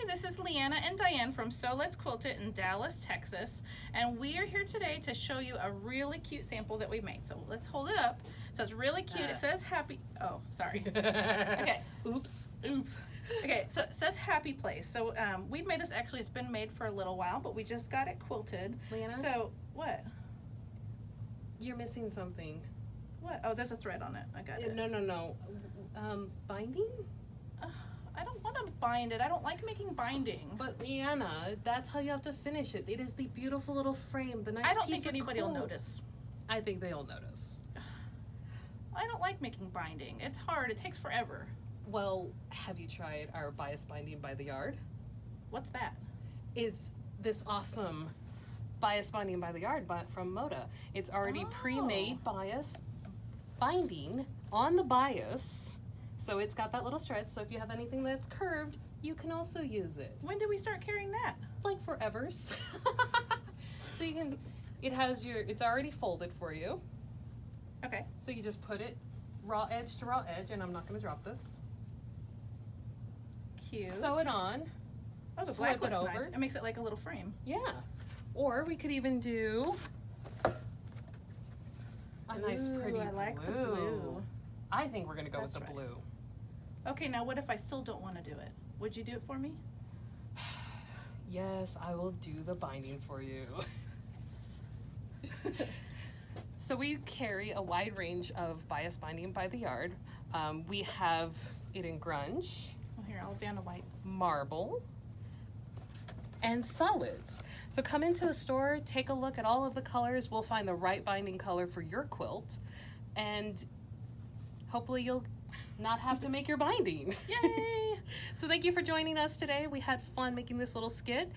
this is Leanna and Diane from So Let's Quilt It in Dallas, Texas, and we are here today to show you a really cute sample that we made. So let's hold it up. So it's really cute. It says happy, oh, sorry. Okay. Oops. Okay, so it says happy place. So we've made this, actually it's been made for a little while, but we just got it quilted. Leanna? So, what? You're missing something. What? Oh, there's a thread on it. I got it. No. Binding? I don't want to bind it. I don't like making binding. But Leanna, that's how you have to finish it. It is the beautiful little frame, the nice I don't piece think of anybody will quilt. notice. I think they'll notice. I don't like making binding. It's hard. It takes forever. Well, have you tried our bias binding by the yard? What's that? It's this awesome bias binding by the yard from Moda. It's already pre-made bias binding on the bias. So it's got that little stretch, so if you have anything that's curved, you can also use it. When did we start carrying that? Like forevers. So you can, it's already folded for you. Okay. So you just put it raw edge to raw edge, and I'm not gonna drop this. Cute. Sew it on. Oh, the black flip it looks nice. over. It makes it like a little frame. Yeah. Or we could even do a nice pretty I like the blue. I think we're gonna go with the That's blue. Okay, now what if I still don't want to do it? Would you do it for me? Yes, I will do the binding for you. So we carry a wide range of bias binding by the yard. We have it in grunge, Oh, here, I'll Vanna White. marble, and solids. So come into the store, take a look at all of the colors. We'll find the right binding color for your quilt, and hopefully you'll not have to make your binding. Yay! So thank you for joining us today. We had fun making this little skit.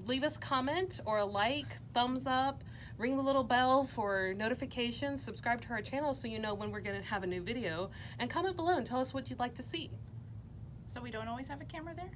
Leave us a comment or a like, thumbs up, ring the little bell for notifications, subscribe to our channel so you know when we're going to have a new video, and comment below and tell us what you'd like to see. So we don't always have a camera there?